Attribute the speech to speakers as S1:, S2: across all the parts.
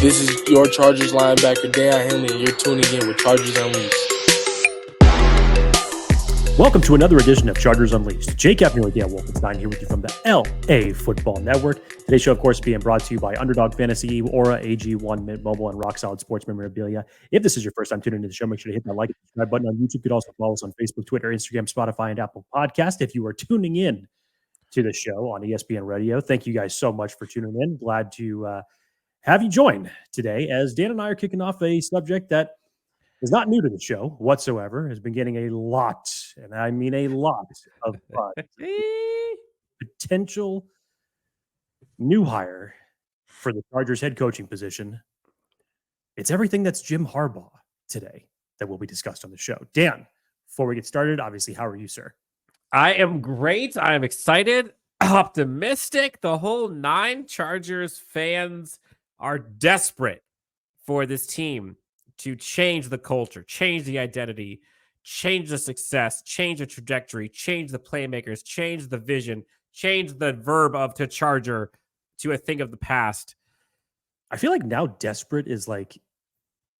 S1: This is your Chargers linebacker, Dan Henley, and you're tuning in with Chargers Unleashed.
S2: Welcome to another edition of Chargers Unleashed. Jake Hefner with Dan Wolkenstein here with you from the LAFB Network. Today's show, of course, being brought to you by Underdog Fantasy, Aura, AG1, Mint Mobile, and Rock Solid Sports Memorabilia. If this is your first time tuning into the show, make sure to hit that like and subscribe button on YouTube. You could also follow us on Facebook, Twitter, Instagram, Spotify, and Apple Podcast. If you are tuning in to the show on ESPN Radio, thank you guys so much for tuning in. Glad to have you join today as Dan and I are kicking off a subject that is not new to the show whatsoever, has been getting a lot, and I mean a lot, of potential new hire for the Chargers head coaching position. It's everything that's Jim Harbaugh today that will be discussed on the show. Dan, before we get started, obviously, how are you, sir?
S3: I am great. I am excited, optimistic. The whole nine. Chargers fans are desperate for this team to change the culture, change the identity, change the success, change the trajectory, change the playmakers, change the vision, change the verb of to Charger to a thing of the past.
S2: I feel like now desperate is like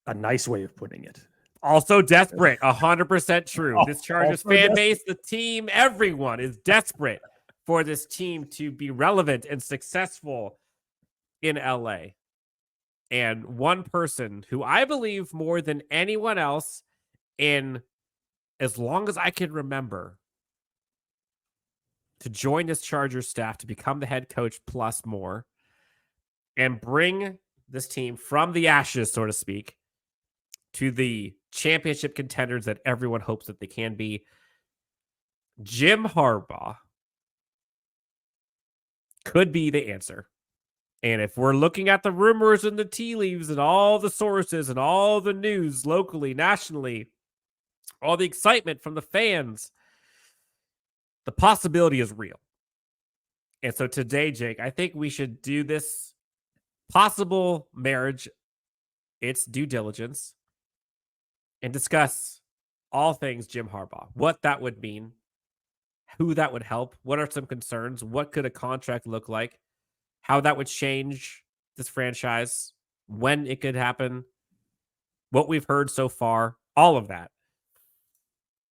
S2: a nice way of putting it.
S3: Also desperate, 100% true. This Chargers fan base, the team, everyone is desperate for this team to be relevant and successful in LA. And one person who I believe more than anyone else in as long as I can remember to join this Chargers staff to become the head coach plus more and bring this team from the ashes, so to speak, to the championship contenders that everyone hopes that they can be. Jim Harbaugh could be the answer. And if we're looking at the rumors and the tea leaves and all the sources and all the news locally, nationally, all the excitement from the fans, the possibility is real. And so today, Jake, I think we should do this possible marriage, its due diligence, and discuss all things Jim Harbaugh, what that would mean, who that would help, what are some concerns, what could a contract look like, how that would change this franchise, when it could happen, what we've heard so far, all of that.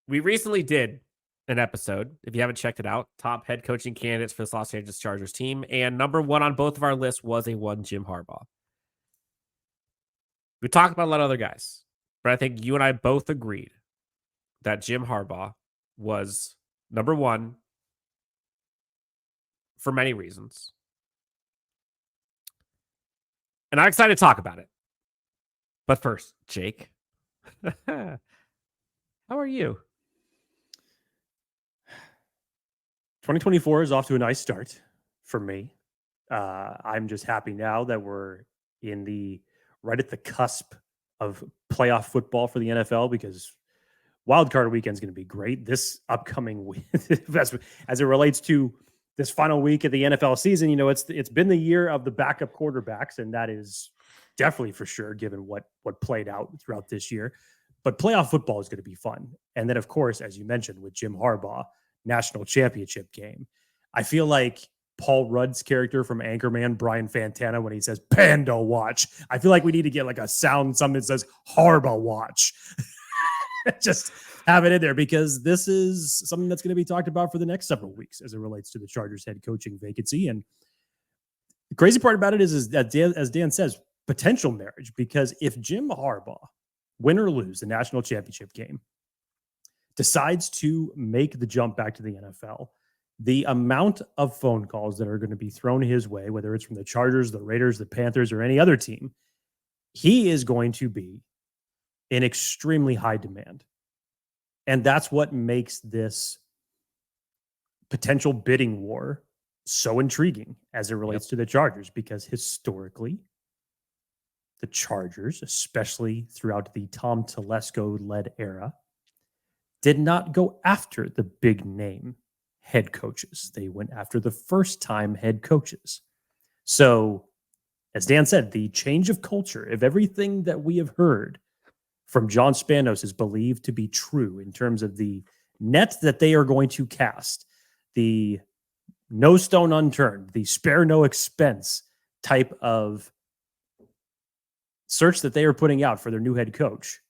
S3: We recently did an episode, if you haven't checked it out, top head coaching candidates for this Los Angeles Chargers team, and number one on both of our lists was Jim Harbaugh. We talked about a lot of other guys, but I think you and I both agreed that Jim Harbaugh was number one for many reasons. And I'm excited to talk about it. But first, Jake, how are you?
S2: 2024 is off to a nice start for me. I'm just happy now that we're right at the cusp of playoff football for the NFL, because wildcard weekend is going to be great. This upcoming week, as it relates to this final week of the NFL season, you know, it's been the year of the backup quarterbacks, and that is definitely for sure, given what played out throughout this year. But playoff football is going to be fun. And then, of course, as you mentioned, with Jim Harbaugh, national championship game. I feel like Paul Rudd's character from Anchorman, Brian Fantana, when he says Panda Watch, I feel like we need to get like a sound, something that says Harbaugh Watch. Just have it in there, because this is something that's going to be talked about for the next several weeks as it relates to the Chargers head coaching vacancy. And the crazy part about it is that, as Dan says, potential marriage, because if Jim Harbaugh, win or lose the national championship game, decides to make the jump back to the NFL, the amount of phone calls that are going to be thrown his way, whether it's from the Chargers, the Raiders, the Panthers, or any other team, he is going to be in extremely high demand. And that's what makes this potential bidding war so intriguing as it relates to the Chargers, because historically, the Chargers, especially throughout the Tom Telesco-led era, did not go after the big name head coaches. They went after the first-time head coaches. So, as Dan said, the change of culture, if everything that we have heard from John Spanos is believed to be true in terms of the net that they are going to cast, the no stone unturned, the spare no expense type of search that they are putting out for their new head coach,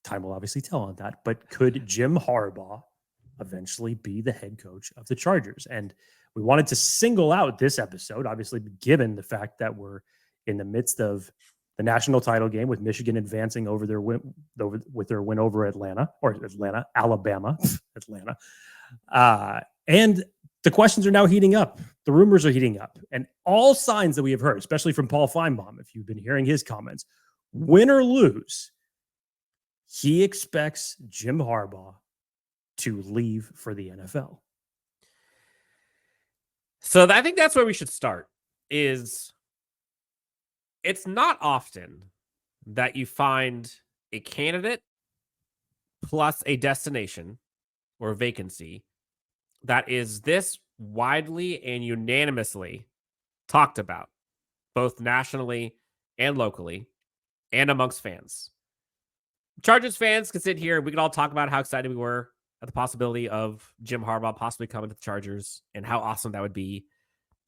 S2: time will obviously tell on that, but could Jim Harbaugh eventually be the head coach of the Chargers? And we wanted to single out this episode, obviously, given the fact that we're in the midst of the national title game with Michigan advancing over their win over Alabama. And the questions are now heating up. The rumors are heating up. And all signs that we have heard, especially from Paul Feinbaum, if you've been hearing his comments, win or lose, he expects Jim Harbaugh to leave for the NFL.
S3: So I think that's where we should start. It's not often that you find a candidate plus a destination or vacancy that is this widely and unanimously talked about, both nationally and locally and amongst fans. Chargers fans can sit here. We can all talk about how excited we were at the possibility of Jim Harbaugh possibly coming to the Chargers and how awesome that would be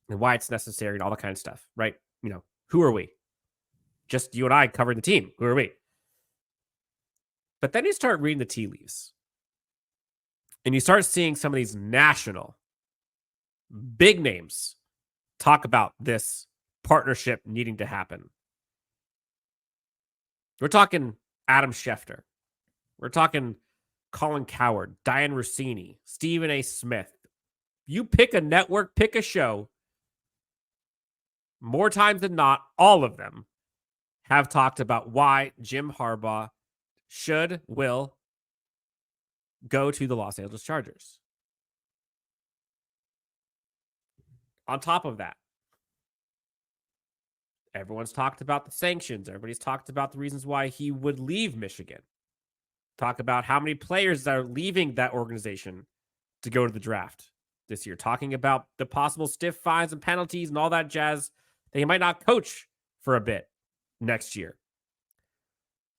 S3: and why it's necessary and all that kind of stuff, right? Who are we? Just you and I covering the team. Who are we? But then you start reading the tea leaves and you start seeing some of these national big names talk about this partnership needing to happen. We're talking Adam Schefter. We're talking Colin Cowherd, Diane Rossini, Stephen A. Smith. You pick a network, pick a show. More times than not, all of them have talked about why Jim Harbaugh will go to the Los Angeles Chargers. On top of that, everyone's talked about the sanctions. Everybody's talked about the reasons why he would leave Michigan. Talk about how many players are leaving that organization to go to the draft this year. Talking about the possible stiff fines and penalties and all that jazz that he might not coach for a bit next year.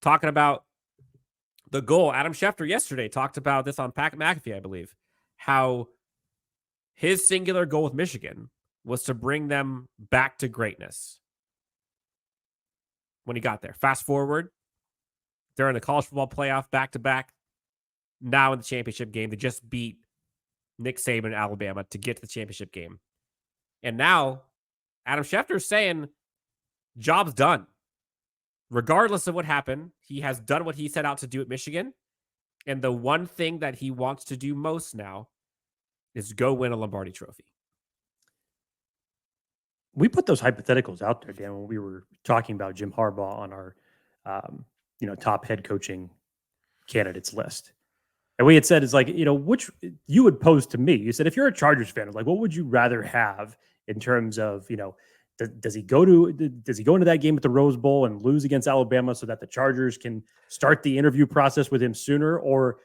S3: Talking about the goal. Adam Schefter yesterday talked about this on Pat McAfee, I believe, how his singular goal with Michigan was to bring them back to greatness when he got there. Fast forward, they're in the college football playoff back-to-back. Now in the championship game, they just beat Nick Saban and Alabama to get to the championship game. And now Adam Schefter is saying, job's done. Regardless of what happened, he has done what he set out to do at Michigan. And the one thing that he wants to do most now is go win a Lombardi trophy.
S2: We put those hypotheticals out there, Dan, when we were talking about Jim Harbaugh on our, top head coaching candidates list. And we had said, it's like, which you would pose to me. You said, if you're a Chargers fan, like, what would you rather have in terms of, does he go into that game at the Rose Bowl and lose against Alabama so that the Chargers can start the interview process with him sooner? Or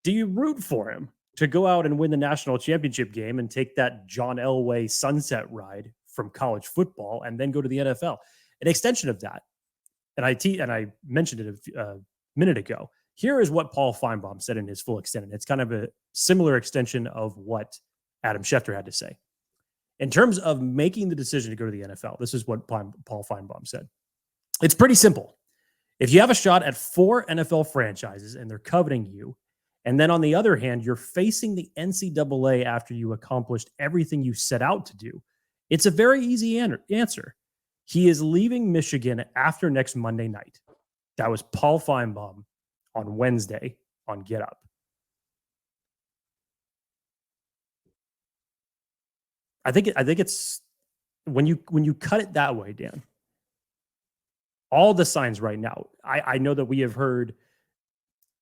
S2: do you root for him to go out and win the national championship game and take that John Elway sunset ride from college football and then go to the NFL? An extension of that, and I mentioned it a minute ago, here is what Paul Feinbaum said in his full extent. And it's kind of a similar extension of what Adam Schefter had to say. In terms of making the decision to go to the NFL, this is what Paul Feinbaum said. It's pretty simple. If you have a shot at 4 NFL franchises and they're coveting you, and then on the other hand, you're facing the NCAA after you accomplished everything you set out to do, it's a very easy answer. He is leaving Michigan after next Monday night. That was Paul Feinbaum on Wednesday on Get Up. I think it's when you cut it that way, Dan. All the signs right now. I know that we have heard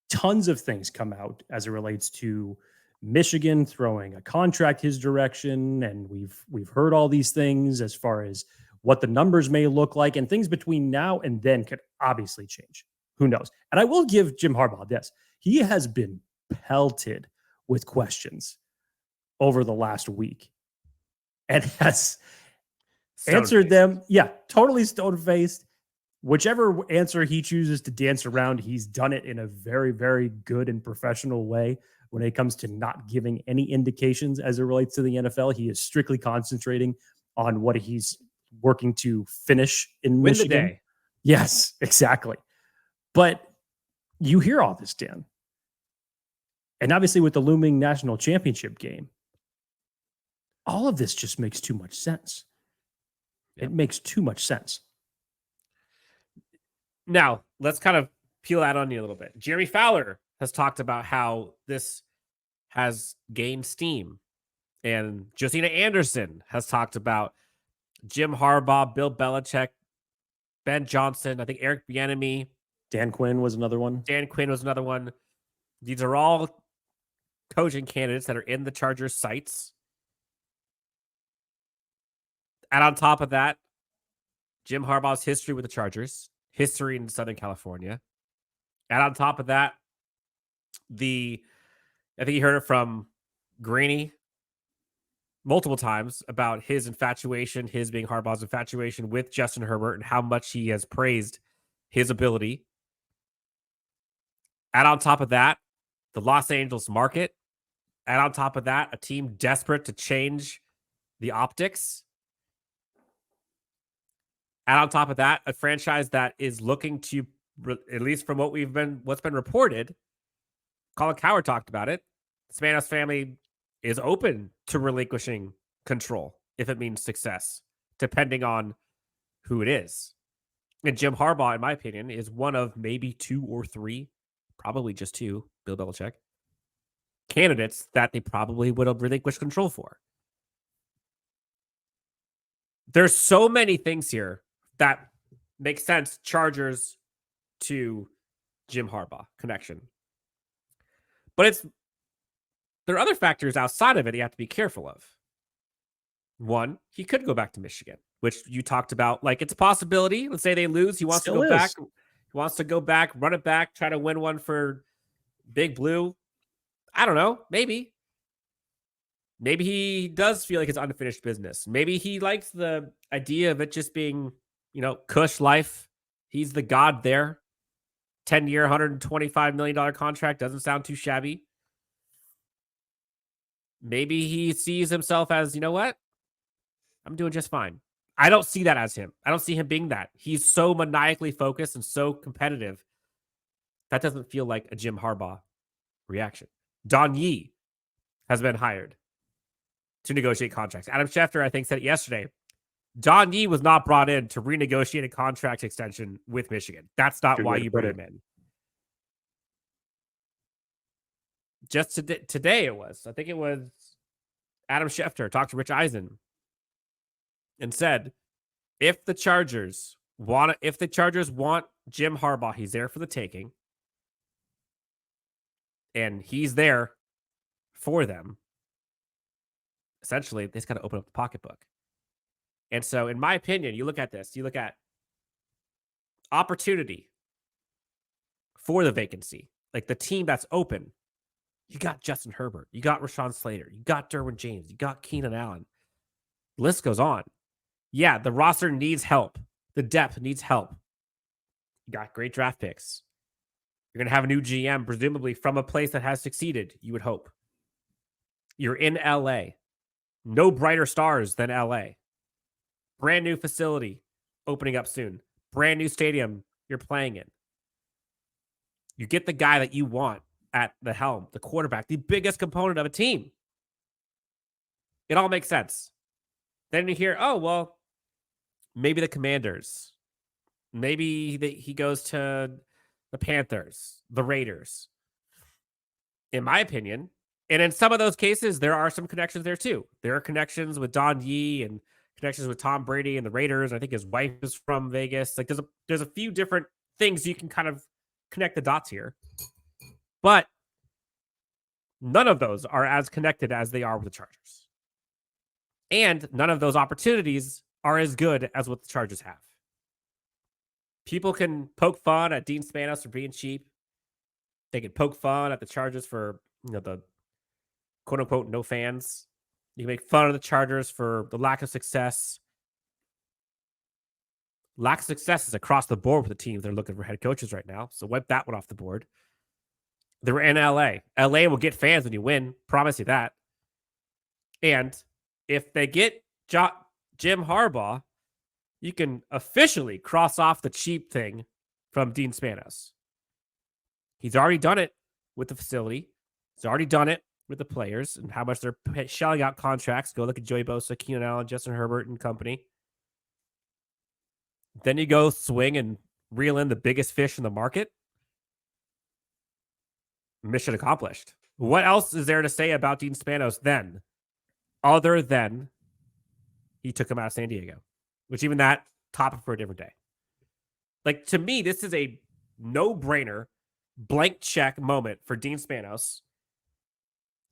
S2: tons of things come out as it relates to Michigan throwing a contract his direction, and we've heard all these things as far as what the numbers may look like, and things between now and then could obviously change. Who knows? And I will give Jim Harbaugh this. He has been pelted with questions over the last week and has answered them. Yeah, totally stone-faced. Whichever answer he chooses to dance around, he's done it in a very, very good and professional way. When it comes to not giving any indications as it relates to the NFL, he is strictly concentrating on what he's working to finish in Michigan.
S3: Win the day.
S2: Yes, exactly. But you hear all this, Dan. And obviously with the looming national championship game, all of this just makes too much sense.
S3: Yep.
S2: It makes too much sense.
S3: Now, let's kind of peel that onion a little bit. Jeremy Fowler has talked about how this has gained steam. And Josina Anderson has talked about Jim Harbaugh, Bill Belichick, Ben Johnson, I think Eric Bieniemy,
S2: Dan Quinn was another one.
S3: Dan Quinn was another one. These are all coaching candidates that are in the Chargers sights. And on top of that, Jim Harbaugh's history with the Chargers, history in Southern California. And on top of that, I think you heard it from Greeny multiple times about his infatuation, his being Harbaugh's infatuation with Justin Herbert and how much he has praised his ability. And on top of that, the Los Angeles market. And on top of that, a team desperate to change the optics. And on top of that, a franchise that is looking to, at least from what's been reported, Colin Cowherd talked about it. The Spanos family is open to relinquishing control if it means success, depending on who it is. And Jim Harbaugh, in my opinion, is one of maybe 2 or 3, probably just 2, Bill Belichick, candidates that they probably would have relinquished control for. There's so many things here that make sense. Chargers to Jim Harbaugh connection. But there are other factors outside of it you have to be careful of. One, he could go back to Michigan, which you talked about. Like, it's a possibility. Let's say they lose. He wants to go back. He wants to go back, run it back, try to win one for Big Blue. I don't know. Maybe he does feel like it's unfinished business. Maybe he likes the idea of it just being, cush life. He's the god there. 10-year, $125 million contract doesn't sound too shabby. Maybe he sees himself as, you know what? I'm doing just fine. I don't see that as him. I don't see him being that. He's so maniacally focused and so competitive. That doesn't feel like a Jim Harbaugh reaction. Don Yee has been hired to negotiate contracts. Adam Schefter, I think, said it yesterday. Don Yee was not brought in to renegotiate a contract extension with Michigan. That's not why you bring him in. Just today it was. I think it was Adam Schefter talked to Rich Eisen and said, if the Chargers want Jim Harbaugh, he's there for the taking. And he's there for them. Essentially, they just got to open up the pocketbook. And so, in my opinion, you look at this, you look at opportunity for the vacancy, like the team that's open. You got Justin Herbert, you got Rashawn Slater, you got Derwin James, you got Keenan Allen. The list goes on. Yeah, the roster needs help. The depth needs help. You got great draft picks. You're going to have a new GM, presumably from a place that has succeeded, you would hope. You're in LA. No brighter stars than LA. Brand new facility opening up soon. Brand new stadium you're playing in. You get the guy that you want at the helm, the quarterback, the biggest component of a team. It all makes sense. Then you hear, oh, well, maybe the Commanders. Maybe he goes to the Panthers, the Raiders. In my opinion, and in some of those cases, there are some connections there too. There are connections with Don Yee and connections with Tom Brady and the Raiders. I think his wife is from Vegas. Like there's a few different things you can kind of connect the dots here. But none of those are as connected as they are with the Chargers. And none of those opportunities are as good as what the Chargers have. People can poke fun at Dean Spanos for being cheap. They can poke fun at the Chargers for, the quote unquote no fans. You can make fun of the Chargers for the lack of success. Lack of success is across the board with the teams that are looking for head coaches right now. So wipe that one off the board. They were in LA. LA will get fans when you win. Promise you that. And if they get Jim Harbaugh, you can officially cross off the cheap thing from Dean Spanos. He's already done it with the facility. He's already done it with the players and how much they're shelling out contracts. Go look at Joey Bosa, Keenan Allen, Justin Herbert, and company. Then you go swing and reel in the biggest fish in the market. Mission accomplished. What else is there to say about Dean Spanos then, other than he took him out of San Diego? Which even that, topic for a different day. Like, to me, this is a no-brainer, blank check moment for Dean Spanos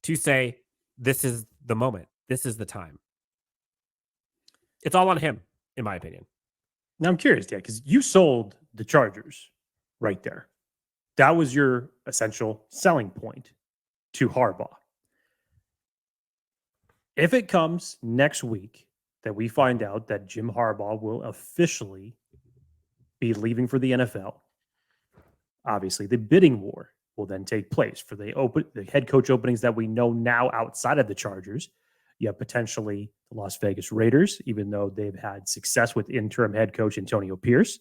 S3: to say, this is the moment. This is the time. It's all on him, in my opinion.
S2: Now I'm curious, yeah, because you sold the Chargers right there. That was your essential selling point to Harbaugh. If it comes next week that we find out that Jim Harbaugh will officially be leaving for the NFL, obviously the bidding war will then take place for the head coach openings that we know now outside of the Chargers. You have potentially the Las Vegas Raiders, even though they've had success with interim head coach Antonio Pierce.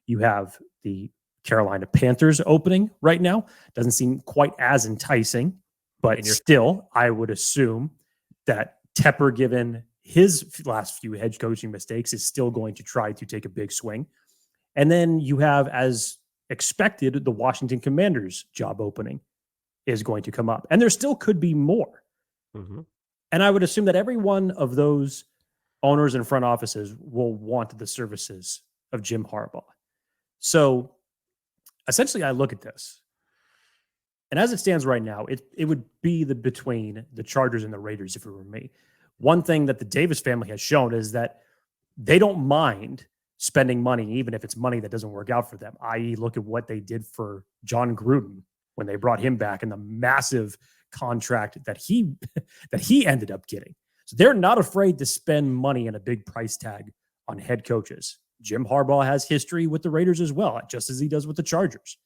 S2: You have the Carolina Panthers opening right now. Doesn't seem quite as enticing, but still, I would assume that Tepper, given his last few head coaching mistakes, is still going to try to take a big swing. And then you have, as expected, the Washington Commanders job opening is going to come up. And there still could be more.
S3: Mm-hmm.
S2: And I would assume that every one of those owners and front offices will want the services of Jim Harbaugh. So essentially, I look at this. And as it stands right now, it would be between the Chargers and the Raiders if it were me. One thing that the Davis family has shown is that they don't mind spending money, even if it's money that doesn't work out for them, i.e. look at what they did for John Gruden when they brought him back and the massive contract that he ended up getting. So they're not afraid to spend money and a big price tag on head coaches. Jim Harbaugh has history with the Raiders as well, just as he does with the Chargers.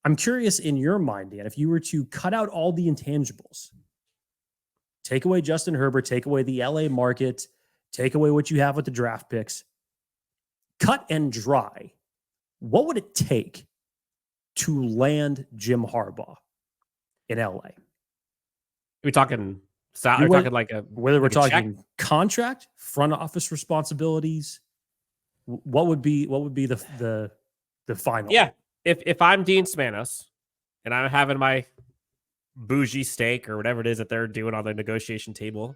S2: I'm curious, in your mind, Dan, if you were to cut out all the intangibles, take away Justin Herbert, take away the LA market, take away what you have with the draft picks, cut and dry, what would it take to land Jim Harbaugh in LA?
S3: Are we talking salary? Talking like a
S2: whether we're
S3: like
S2: talking contract, front office responsibilities, what would be the final?
S3: Yeah, if I'm Dean Spanos and I'm having my bougie steak or whatever it is that they're doing on the negotiation table,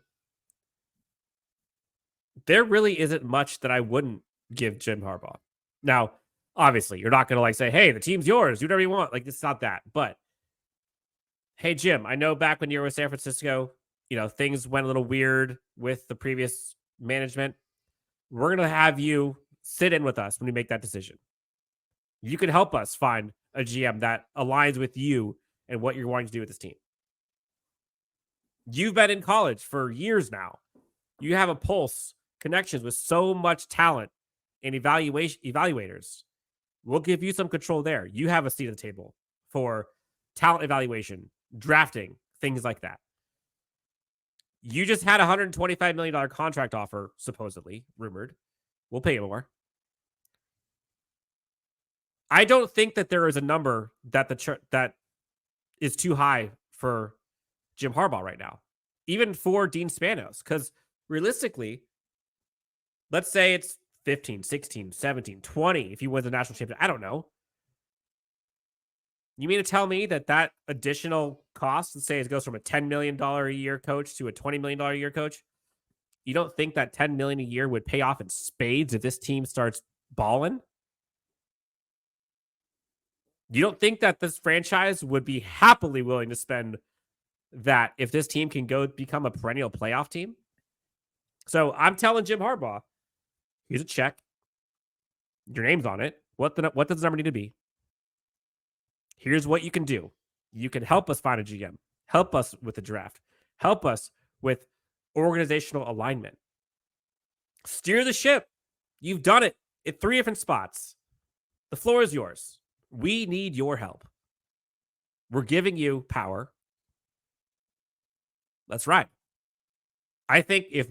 S3: there really isn't much that I wouldn't give Jim Harbaugh. Now, obviously, you're not going to like say, "Hey, the team's yours. Do whatever you want." Like, it's not that. But hey, Jim, I know back when you were with San Francisco, things went a little weird with the previous management. We're going to have you sit in with us when we make that decision. You can help us find a GM that aligns with you and what you're wanting to do with this team. You've been in college for years now. You have a pulse, connections with so much talent and evaluators. We'll give you some control there. You have a seat at the table for talent evaluation, drafting, things like that. You just had a $125 million contract offer, supposedly, rumored. We'll pay you more. I don't think that there is a number that that is too high for Jim Harbaugh right now, even for Dean Spanos, because realistically, let's say it's 15, 16, 17, 20 if he wins the national championship. I don't know. You mean to tell me that additional cost, let's say it goes from a $10 million a year coach to a $20 million a year coach, you don't think that $10 million a year would pay off in spades if this team starts balling? You don't think that this franchise would be happily willing to spend that if this team can go become a perennial playoff team? So I'm telling Jim Harbaugh, here's a check. Your name's on it. What does the number need to be? Here's what you can do. You can help us find a GM. Help us with the draft. Help us with organizational alignment. Steer the ship. You've done it at 3 different spots. The floor is yours. We need your help. We're giving you power. Let's ride. I think if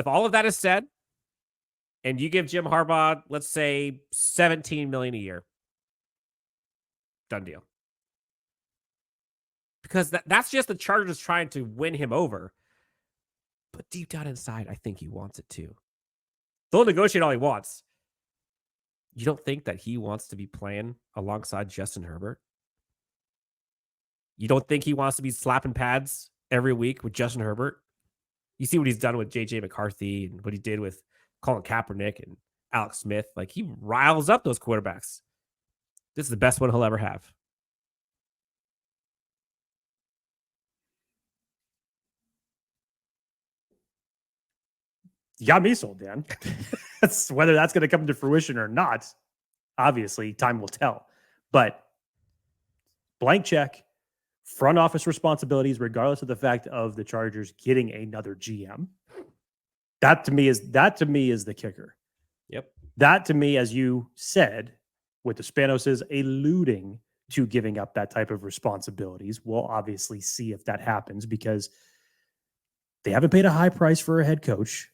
S3: all of that is said, and you give Jim Harbaugh, let's say, $17 million a year. Done deal. Because that's just the Chargers trying to win him over. But deep down inside, I think he wants it too. They'll negotiate all he wants. You don't think that he wants to be playing alongside Justin Herbert? You don't think he wants to be slapping pads every week with Justin Herbert? You see what he's done with J.J. McCarthy and what he did with Colin Kaepernick and Alex Smith. Like, he riles up those quarterbacks. This is the best one he'll ever have.
S2: You got me sold, Dan. Whether that's going to come to fruition or not, obviously, time will tell. But blank check, front office responsibilities, regardless of the fact of the Chargers getting another GM. That to me is the kicker.
S3: Yep.
S2: That to me, as you said, with the Spanos alluding to giving up that type of responsibilities, we'll obviously see if that happens because they haven't paid a high price for a head coach.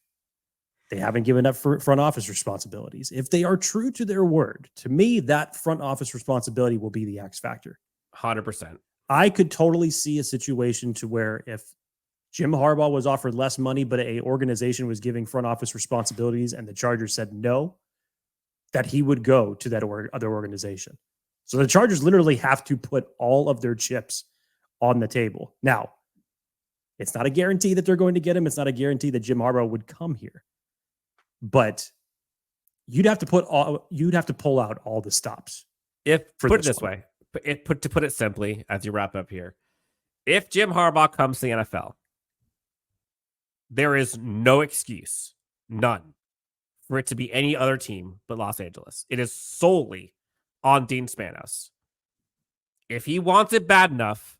S2: They haven't given up front office responsibilities. If they are true to their word, to me, that front office responsibility will be the X factor.
S3: 100%.
S2: I could totally see a situation to where if Jim Harbaugh was offered less money, but an organization was giving front office responsibilities and the Chargers said no, that he would go to that other organization. So the Chargers literally have to put all of their chips on the table. Now, it's not a guarantee that they're going to get him. It's not a guarantee that Jim Harbaugh would come here. But you'd have to pull out all the stops.
S3: Put it this way, to put it simply, as you wrap up here, if Jim Harbaugh comes to the NFL, there is no excuse, none, for it to be any other team but Los Angeles. It is solely on Dean Spanos. If he wants it bad enough,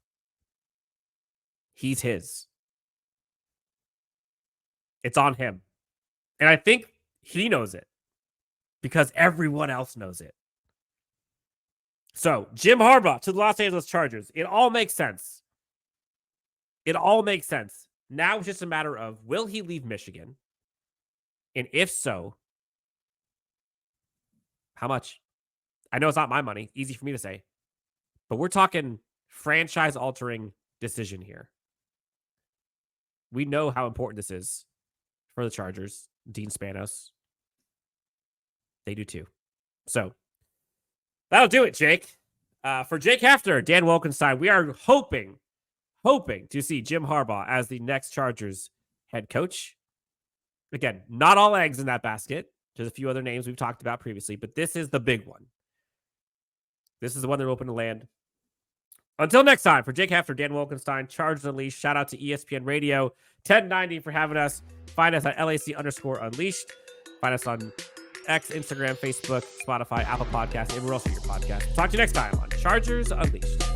S3: he's his. It's on him. And I think he knows it because everyone else knows it. So, Jim Harbaugh to the Los Angeles Chargers. It all makes sense. It all makes sense. Now it's just a matter of, will he leave Michigan? And if so, how much? I know it's not my money. Easy for me to say. But we're talking franchise-altering decision here. We know how important this is for the Chargers. Dean Spanos. They do too. So, that'll do it, Jake. For Jake Hefner, Dan Wolkenstein, we are hoping to see Jim Harbaugh as the next Chargers head coach. Again, not all eggs in that basket. There's a few other names we've talked about previously, but this is the big one. This is the one they're open to land. Until next time, for Jake Hefner, Dan Wolkenstein, Chargers Unleashed. Shout out to ESPN Radio 1090 for having us. Find us at LAC_Unleashed. Find us on X, Instagram, Facebook, Spotify, Apple Podcasts, and where else you get your podcast. Talk to you next time on Chargers Unleashed.